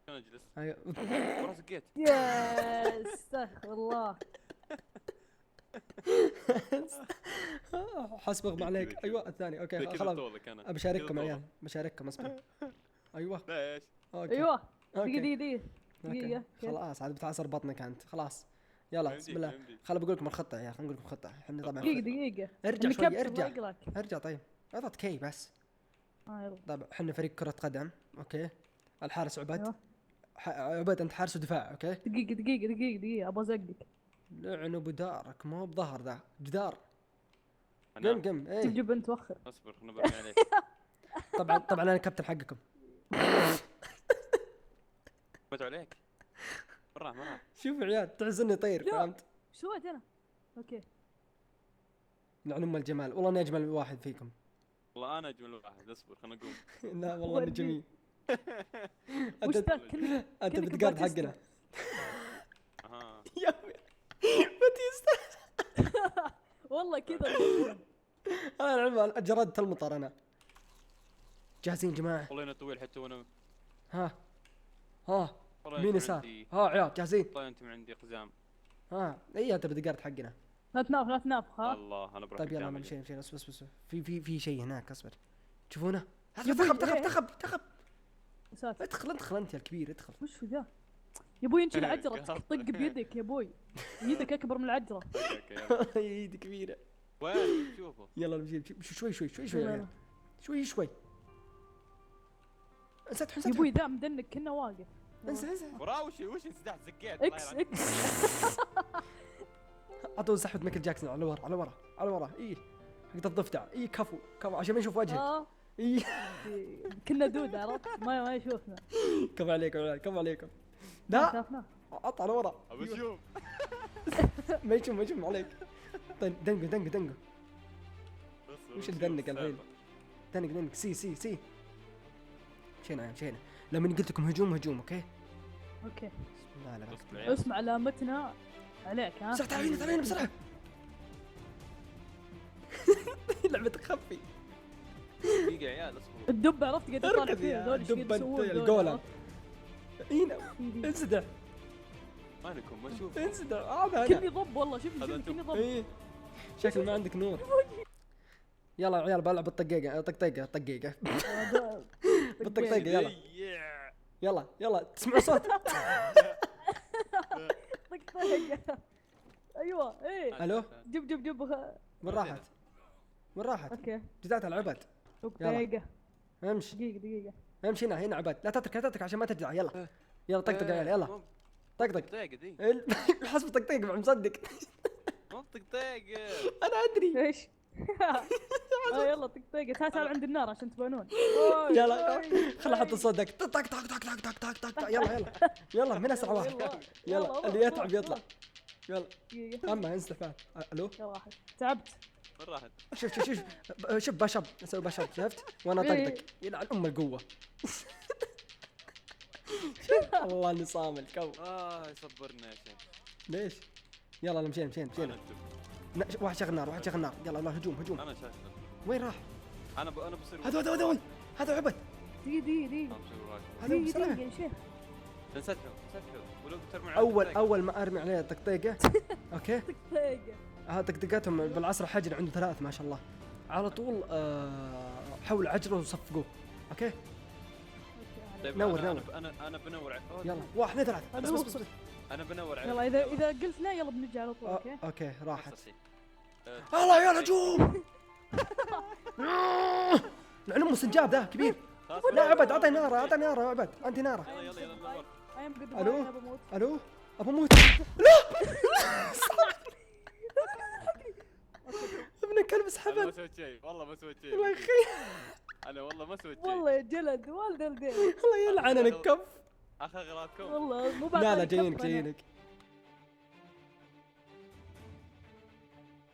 كان اجلس ايوه خلاص سقيت. يا استغفر الله. حسب اغمى عليك. ايوه الثاني اوكي كذا خلاص. طولك انا بشارككم يا عيال بشارككم اصبر. ايوه لا ايش اوكي ايوه دقيقة اوكي دقيقة اوكي دقيقة. كيف؟ خلاص عاد بتعصر بطنك انت خلاص. يلا بسم الله. خل بقول لكم الخطه يا خلينا نقول لكم الخطه احنا طبعا. دقيقة دقيقة. ارجع شوي نكبر ارجع يقلق. ارجع. طيب اضغط كي بس. يلا. طيب احنا فريق كره قدم اوكي. الحارس عبد. أيوة. عبد انت حارس ودفاع اوكي. دقيقة ابغى ازقك. لعنه بدارك مو بظهر ذا جدار. انا قم جيب ايه. جيب انت وخر. اصبر انا برمي عليك. طبعا انا كابتن حقكم. بت عليك مرة شوف يا عيال تحس اني طير لا. فهمت. ايش سويت انا؟ اوكي. لعن ام الجمال والله اني اجمل واحد فيكم. والله انا اجمل واحد. اصبر خلنا نقوم. لا والله اني جميل. وش انت ذا كل انت كأنك بتقارد باتيستا. حقنا. اها يا باتيستا. والله كذا. انا جردت المطر انا. جاهزين جماعه؟ والله انا طويل حتى وانا ها والله مين أنت يسار؟ عندي- ها عيال جاهزين؟ والله انت من عندي قزام. اي انت بتقارد حقنا. لا تنافخ ها. الله انا بروح طيب يلا الجامعة. مشينا اصبر. في شيء هناك اصبر. تشوفونه؟ يا بوي، تخب يا ساتر. ادخل انت يا الكبير ادخل. وش ذا؟ يا بوي انشل العجرة طق بيدك يا بوي. يدك اكبر من العجرة. اوكي يلا. ايدي كبيره. وين شوفه يلا نمشي شوي يا عيال. شوي. انسدح يا بوي ذا مدنك كنا واقف. انسى وراه وش انسدحت زقيت. اكس اكس. اعطوه سحبة مايكل جاكسون على ورا ايه حق الضفدع ايه كفو عشان ما نشوف وجهك. ايه كنا دود عرفت ما يشوفنا. كفو عليكم. ما لا شافنا. اطلع لورا ابى اشوف. ما يشوف عليك. طيب دنقه وش اللي دنق الحين؟ دنق سي مشينا لما قلت لكم هجوم اوكي. بسم الله لا اسمع علامتنا عليك ها. تعالين بسرعه. لعبه تخفي. دقيقة يا عيال اصبروا. الدب عرفت قاعد يطالع اركض فيه يا هذول ايش قاعد دب يسوون انت ذول، الجولة. عرفت؟ هنا انسدح وينكم ما اشوف. هذا كني ضب والله شوف هذا كني ضب. ايه شكل ما عندك نور. يلا يا عيال بلعب الطقيقة بالطقيقة يلا تسمعوا صوت. طقطقة. ايوه ايه. الو جيب وين راحت؟ اوكي. جدعت على العبد. طقطقة. امشي دقيقة. امشي هنا عبد لا تترك عشان ما ترجع. يلا طقطق يا عيال يلا طقطق. طقطقة دي حسب طقطق مع مصدق. مو طقطقة. انا ادري. ايش؟ يلا طقطقة تعال عند النار عشان تبانون. يلا خل احط الصوت طق. يلا من اسرع واحد. يلا اللي يتعب يطلع. يلا اما انسدح فات. الو يلا واحد تعبت. وين راحت؟ شوف بشب اسوي بشب شفت وانا طقطق يلعن ام القوه. والله اني صامل كو. يصبرنا يا شيخ. ليش؟ يلا مشينا واحد شغل نار يلا هجوم انا شايف. وين راح؟ انا بصير. هذا عبد. دقيقة. هذا بسرعه. يا شيخ. تنسدحوا ولو ترمي اول ما ارمي عليه طقطقه اوكي. طقطقة. طقطقاتهم بالعصر حجر عنده 3 ما شاء الله على طول. حول عجره وصفقوه اوكي. طيب نور. انا بنور يلا 1 2 3 بس انا بنور على. يلا اذا قلت لا يلا بنرجع على طول. اوكي راحت. الله يلا هجوم. لعن ام سنجاب ذا كبير. لا عبد اعطي نار عبد انت نار. يلا الو ابو موت. لا ابن الكلب سحبت. ما سويت شيء والله ما سويت شيء. الله يخي انا والله ما سويت شيء. والله يا جلد والد الدين. الله يلعن الكف. اخر غلطكم. والله مو بعد. لا جايينك